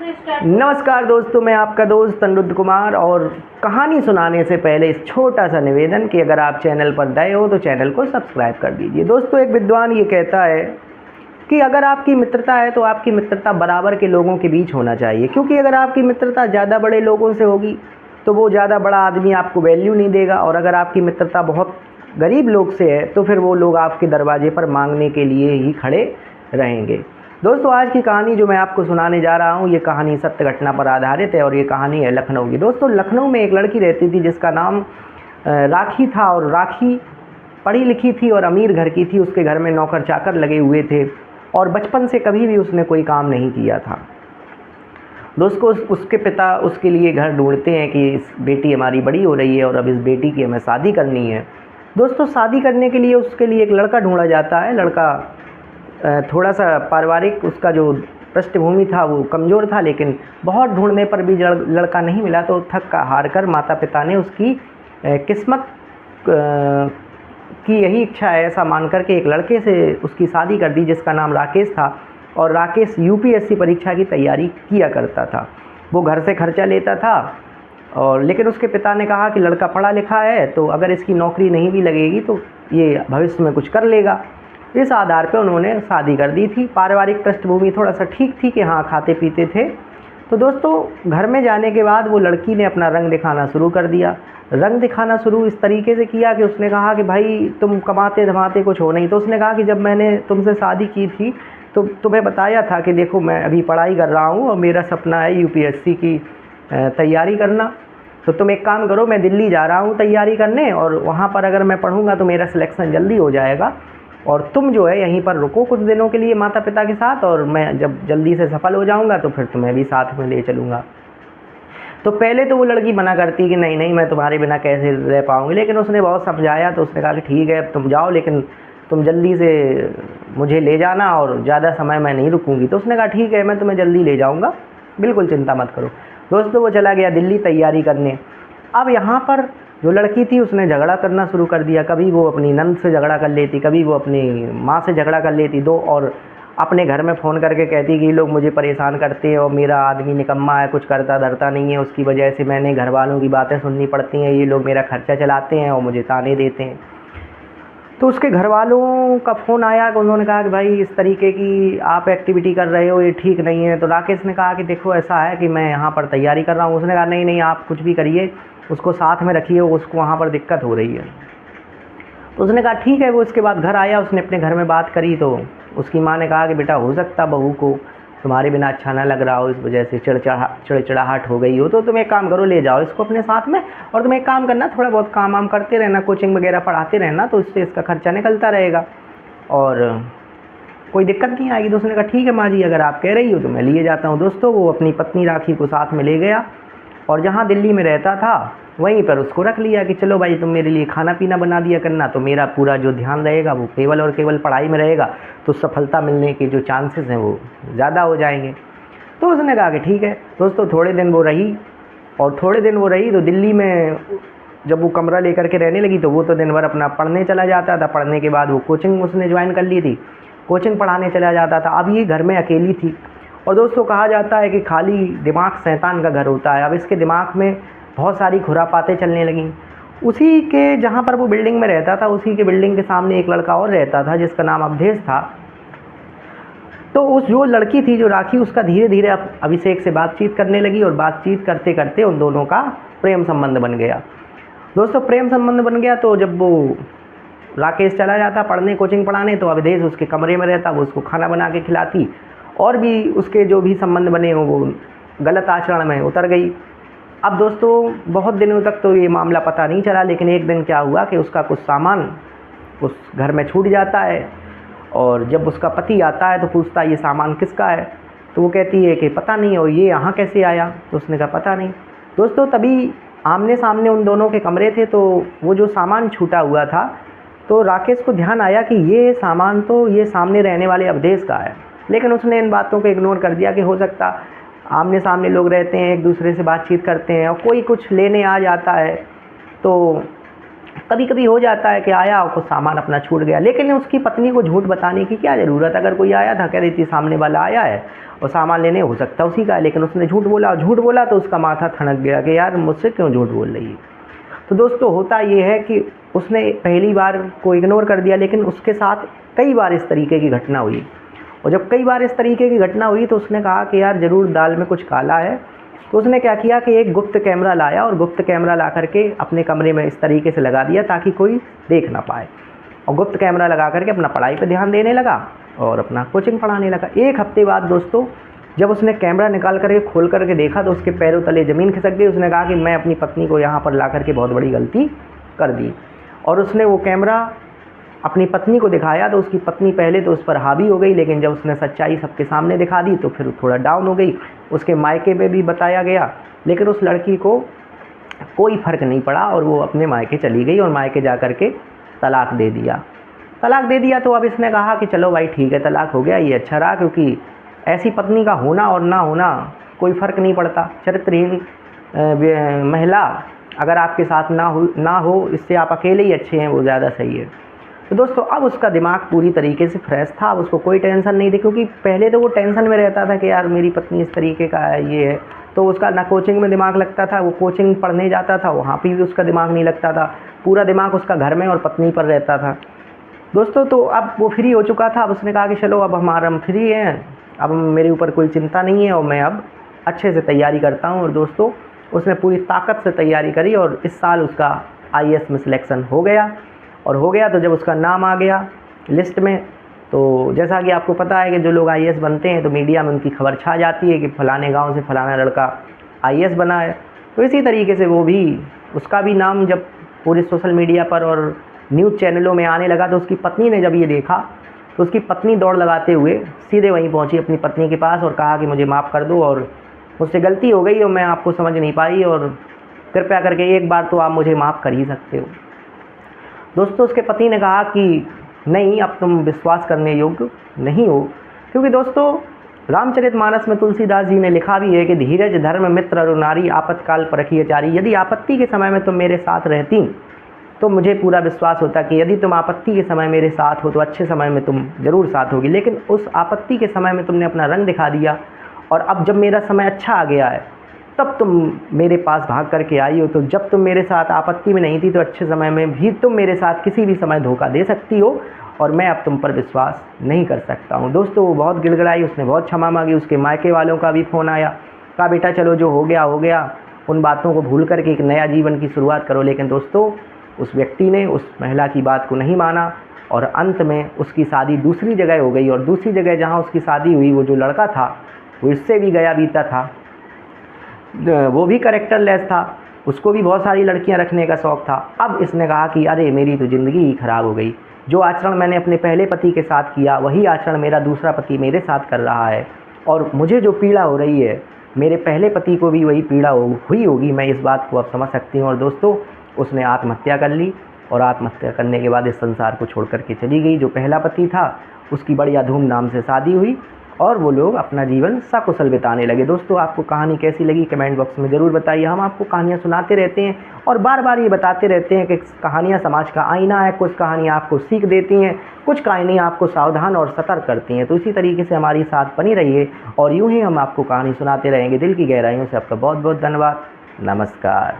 नमस्कार दोस्तों, मैं आपका दोस्त अनिरुद्ध कुमार। और कहानी सुनाने से पहले इस छोटा सा निवेदन कि अगर आप चैनल पर नए हो तो चैनल को सब्सक्राइब कर दीजिए। दोस्तों, एक विद्वान ये कहता है कि अगर आपकी मित्रता है तो आपकी मित्रता बराबर के लोगों के बीच होना चाहिए, क्योंकि अगर आपकी मित्रता ज़्यादा बड़े लोगों से होगी तो वो ज़्यादा बड़ा आदमी आपको वैल्यू नहीं देगा, और अगर आपकी मित्रता बहुत गरीब लोग से है तो फिर वो लोग आपके दरवाजे पर मांगने के लिए ही खड़े रहेंगे। दोस्तों, आज की कहानी जो मैं आपको सुनाने जा रहा हूँ, ये कहानी सत्य घटना पर आधारित है और ये कहानी है लखनऊ की। दोस्तों, लखनऊ में एक लड़की रहती थी जिसका नाम राखी था, और राखी पढ़ी लिखी थी और अमीर घर की थी। उसके घर में नौकर चाकर लगे हुए थे और बचपन से कभी भी उसने कोई काम नहीं किया था। दोस्तों, उसके पिता उसके लिए घर ढूंढते हैं कि इस बेटी हमारी बड़ी हो रही है और अब इस बेटी की हमें शादी करनी है। दोस्तों, शादी करने के लिए उसके लिए एक लड़का ढूंढा जाता है। लड़का थोड़ा सा पारिवारिक उसका जो पृष्ठभूमि था वो कमज़ोर था, लेकिन बहुत ढूंढने पर भी लड़का नहीं मिला तो थक हार कर माता पिता ने उसकी किस्मत की यही इच्छा है ऐसा मान कर के एक लड़के से उसकी शादी कर दी जिसका नाम राकेश था। और राकेश यूपीएससी परीक्षा की तैयारी किया करता था। वो घर से खर्चा लेता था, और लेकिन उसके पिता ने कहा कि लड़का पढ़ा लिखा है तो अगर इसकी नौकरी नहीं भी लगेगी तो ये भविष्य में कुछ कर लेगा। इस आधार पे उन्होंने शादी कर दी थी। पारिवारिक पृष्ठभूमि थोड़ा सा ठीक थी कि हाँ, खाते पीते थे। तो दोस्तों, घर में जाने के बाद वो लड़की ने अपना रंग दिखाना शुरू कर दिया। रंग दिखाना शुरू इस तरीके से किया कि उसने कहा कि भाई तुम कमाते धमाते कुछ हो नहीं। तो उसने कहा कि जब मैंने तुमसे शादी की थी तो तुम्हें बताया था कि देखो मैं अभी पढ़ाई कर रहा हूँ और मेरा सपना है यूपीएससी की तैयारी करना। तो तुम एक काम करो, मैं दिल्ली जा रहा हूँ तैयारी करने, और वहाँ पर अगर मैं पढ़ूँगा तो मेरा सिलेक्शन जल्दी हो जाएगा, और तुम जो है यहीं पर रुको कुछ दिनों के लिए माता पिता के साथ, और मैं जब जल्दी से सफल हो जाऊंगा तो फिर तुम्हें भी साथ में ले चलूँगा। तो पहले तो वो लड़की मना करती कि नहीं नहीं, मैं तुम्हारे बिना कैसे रह पाऊँगी। लेकिन उसने बहुत समझाया तो उसने कहा कि ठीक है, तुम जाओ, लेकिन तुम जल्दी से मुझे ले जाना और ज़्यादा समय मैं नहीं रुकूँगी। तो उसने कहा ठीक है, मैं तुम्हें जल्दी ले जाऊँगा, बिल्कुल चिंता मत करो। दोस्तों, वो चला गया दिल्ली तैयारी करने। अब यहाँ पर जो लड़की थी उसने झगड़ा करना शुरू कर दिया। कभी वो अपनी नंद से झगड़ा कर लेती, कभी वो अपनी माँ से झगड़ा कर लेती दो, और अपने घर में फ़ोन करके कहती कि ये लोग मुझे परेशान करते हैं और मेरा आदमी निकम्मा है, कुछ करता धरता नहीं है, उसकी वजह से मैंने घर वालों की बातें सुननी पड़ती हैं, ये लोग मेरा खर्चा चलाते हैं और मुझे ताने देते हैं। तो उसके घर वालों का फ़ोन आया कि उन्होंने कहा कि भाई इस तरीके की आप एक्टिविटी कर रहे हो, ये ठीक नहीं है। तो राकेश ने कहा कि देखो ऐसा है कि मैं यहाँ पर तैयारी कर रहा हूँ। उसने कहा नहीं नहीं, आप कुछ भी करिए, उसको साथ में रखिए, उसको वहाँ पर दिक्कत हो रही है। तो उसने कहा ठीक है। वो इसके बाद घर आया, उसने अपने घर में बात करी तो उसकी माँ ने कहा कि बेटा हो सकता बहू को तुम्हारे बिना अच्छा ना लग रहा हो, इस वजह से चिड़चिड़ाहट हो गई हो, तो तुम एक काम करो, ले जाओ इसको अपने साथ में, और तुम एक काम करना, थोड़ा बहुत काम वाम करते रहना, कोचिंग वगैरह पढ़ाते रहना, तो इससे इसका खर्चा निकलता रहेगा और कोई दिक्कत नहीं आएगी। तो उसने कहा ठीक है माँ जी, अगर आप कह रही हो तो मैं लिए जाता हूँ। दोस्तों, वो अपनी पत्नी राखी को साथ में ले गया और जहाँ दिल्ली में रहता था वहीं पर उसको रख लिया कि चलो भाई तुम मेरे लिए खाना पीना बना दिया करना, तो मेरा पूरा जो ध्यान रहेगा वो केवल और केवल पढ़ाई में रहेगा, तो सफलता मिलने के जो चांसेस हैं वो ज़्यादा हो जाएंगे। तो उसने कहा कि ठीक है। दोस्तों, थोड़े दिन वो रही, और थोड़े दिन वो रही तो दिल्ली में जब वो कमरा लेकर के रहने लगी तो वो तो दिन भर अपना पढ़ने चला जाता था। पढ़ने के बाद वो कोचिंग उसने ज्वाइन कर ली थी, कोचिंग पढ़ाने चला जाता था। अब ये घर में अकेली थी, और दोस्तों कहा जाता है कि खाली दिमाग शैतान का घर होता है। अब इसके दिमाग में बहुत सारी खुरापातें चलने लगीं। उसी के जहाँ पर वो बिल्डिंग में रहता था, उसी के बिल्डिंग के सामने एक लड़का और रहता था जिसका नाम अवधेश था। तो उस जो लड़की थी जो राखी, उसका धीरे धीरे अभिषेक से बातचीत करने लगी, और बातचीत करते करते उन दोनों का प्रेम संबंध बन गया। दोस्तों, प्रेम संबंध बन गया तो जब वो राकेश चला जाता पढ़ने, कोचिंग पढ़ाने, तो अवधेश उसके कमरे में रहता, वो उसको खाना बना के खिलाती, और भी उसके जो भी संबंध बने हो वो गलत आचरण में उतर गई। अब दोस्तों, बहुत दिनों तक तो ये मामला पता नहीं चला, लेकिन एक दिन क्या हुआ कि उसका कुछ सामान उस घर में छूट जाता है, और जब उसका पति आता है तो पूछता है ये सामान किसका है। तो वो कहती है कि पता नहीं, और ये यहाँ कैसे आया। तो उसने कहा पता नहीं। दोस्तों, तभी आमने सामने उन दोनों के कमरे थे, तो वो जो सामान छूटा हुआ था, तो राकेश को ध्यान आया कि ये सामान तो ये सामने रहने वाले अवधेश का है। लेकिन उसने इन बातों को इग्नोर कर दिया कि हो सकता आमने सामने लोग रहते हैं, एक दूसरे से बातचीत करते हैं, और कोई कुछ लेने आ जाता है तो कभी कभी हो जाता है कि आया और कुछ सामान अपना छूट गया, लेकिन उसकी पत्नी को झूठ बताने की क्या ज़रूरत। अगर कोई आया था, कह देती सामने वाला आया है और सामान लेने, हो सकता उसी का है, लेकिन उसने झूठ बोला, और झूठ बोला तो उसका माथा ठनक गया कि यार मुझसे क्यों झूठ बोल रही है। तो दोस्तों होता ये है कि उसने पहली बार को इग्नोर कर दिया, लेकिन उसके साथ कई बार इस तरीके की घटना हुई। और जब कई बार इस तरीके की घटना हुई तो उसने कहा कि यार ज़रूर दाल में कुछ काला है। तो उसने क्या किया कि एक गुप्त कैमरा लाया, और गुप्त कैमरा ला करके अपने कमरे में इस तरीके से लगा दिया ताकि कोई देख ना पाए, और गुप्त कैमरा लगा करके अपना पढ़ाई पर ध्यान देने लगा और अपना कोचिंग पढ़ाने लगा। एक हफ्ते बाद दोस्तों जब उसने कैमरा निकाल करके खोल करके देखा तो उसके पैरों तले ज़मीन खिसक गई। उसने कहा कि मैं अपनी पत्नी को यहाँ पर ला करके बहुत बड़ी गलती कर दी। और उसने वो कैमरा अपनी पत्नी को दिखाया तो उसकी पत्नी पहले तो उस पर हावी हो गई, लेकिन जब उसने सच्चाई सबके सामने दिखा दी तो फिर थोड़ा डाउन हो गई। उसके मायके में भी बताया गया, लेकिन उस लड़की को कोई फ़र्क नहीं पड़ा और वो अपने मायके चली गई और मायके जा कर के तलाक दे दिया। तलाक दे दिया तो अब इसने कहा कि चलो भाई ठीक है, तलाक हो गया, ये अच्छा रहा, क्योंकि ऐसी पत्नी का होना और ना होना कोई फ़र्क नहीं पड़ता। चरित्रहीन महिला अगर आपके साथ ना हो, इससे आप अकेले ही अच्छे हैं, वो ज़्यादा सही है। तो दोस्तों अब उसका दिमाग पूरी तरीके से फ्रेश था, अब उसको कोई टेंशन नहीं थी, क्योंकि पहले तो वो टेंशन में रहता था कि यार मेरी पत्नी इस तरीके का है, ये है। तो उसका ना कोचिंग में दिमाग लगता था, वो कोचिंग पढ़ने जाता था, वहाँ पर भी उसका दिमाग नहीं लगता था, पूरा दिमाग उसका घर में और पत्नी पर रहता था। दोस्तों तो अब वो फ्री हो चुका था। अब उसने कहा कि चलो अब हम फ्री हैं, अब मेरे ऊपर कोई चिंता नहीं है और मैं अब अच्छे से तैयारी करता हूँ। और दोस्तों उसने पूरी ताकत से तैयारी करी और इस साल उसका आईएएस में सिलेक्शन हो गया। और हो गया तो जब उसका नाम आ गया लिस्ट में, तो जैसा कि आपको पता है कि जो लोग आईएएस बनते हैं तो मीडिया में उनकी खबर छा जाती है कि फ़लाने गांव से फ़लाना लड़का आईएएस बना है। तो इसी तरीके से वो भी, उसका भी नाम जब पूरे सोशल मीडिया पर और न्यूज़ चैनलों में आने लगा तो उसकी पत्नी ने जब ये देखा तो उसकी पत्नी दौड़ लगाते हुए सीधे वहीं पहुंची अपनी पत्नी के पास और कहा कि मुझे माफ़ कर दो और मुझसे गलती हो गई और मैं आपको समझ नहीं पाई, और कृपया करके एक बार तो आप मुझे माफ़ कर ही सकते हो। दोस्तों उसके पति ने कहा कि नहीं, अब तुम विश्वास करने योग्य नहीं हो, क्योंकि दोस्तों रामचरितमानस में तुलसीदास जी ने लिखा भी है कि धीरज धर्म मित्र अरु नारी आपत्काल परखिए चारी। यदि आपत्ति के समय में तुम मेरे साथ रहती तो मुझे पूरा विश्वास होता कि यदि तुम आपत्ति के समय मेरे साथ हो तो अच्छे समय में तुम ज़रूर साथ होगी, लेकिन उस आपत्ति के समय में तुमने अपना रंग दिखा दिया और अब जब मेरा समय अच्छा आ गया है तब तुम मेरे पास भाग करके आई हो। तो जब तुम मेरे साथ आपत्ति में नहीं थी तो अच्छे समय में भी तुम मेरे साथ किसी भी समय धोखा दे सकती हो और मैं अब तुम पर विश्वास नहीं कर सकता हूँ। दोस्तों वो बहुत गिड़गिड़ाई, उसने बहुत क्षमा मांगी। उसके मायके वालों का भी फ़ोन आया, कहा बेटा चलो जो हो गया, उन बातों को भूल करके एक नया जीवन की शुरुआत करो। लेकिन दोस्तों उस व्यक्ति ने उस महिला की बात को नहीं माना और अंत में उसकी शादी दूसरी जगह हो गई। और दूसरी जगह जहाँ उसकी शादी हुई वो जो लड़का था वो इससे भी गया बीता था, वो भी कैरेक्टरलेस था, उसको भी बहुत सारी लड़कियां रखने का शौक़ था। अब इसने कहा कि अरे मेरी तो ज़िंदगी ही ख़राब हो गई, जो आचरण मैंने अपने पहले पति के साथ किया वही आचरण मेरा दूसरा पति मेरे साथ कर रहा है, और मुझे जो पीड़ा हो रही है मेरे पहले पति को भी वही पीड़ा हुई होगी, मैं इस बात को अब समझ सकती हूँ। और दोस्तों उसने आत्महत्या कर ली और आत्महत्या करने के बाद इस संसार को छोड़ करके चली गई। जो पहला पति था उसकी बढ़िया धूमधाम से शादी हुई और वो लोग अपना जीवन सकुशल बिताने लगे। दोस्तों आपको कहानी कैसी लगी कमेंट बॉक्स में ज़रूर बताइए। हम आपको कहानियाँ सुनाते रहते हैं और बार बार ये बताते रहते हैं कि कहानियाँ समाज का आईना है। कुछ कहानियाँ आपको सीख देती हैं, कुछ कहानियाँ आपको सावधान और सतर्क करती हैं। तो इसी तरीके से हमारी साथ बनी रहिए और यूँ ही हम आपको कहानी सुनाते रहेंगे। दिल की गहराइयों से आपका बहुत बहुत धन्यवाद। नमस्कार।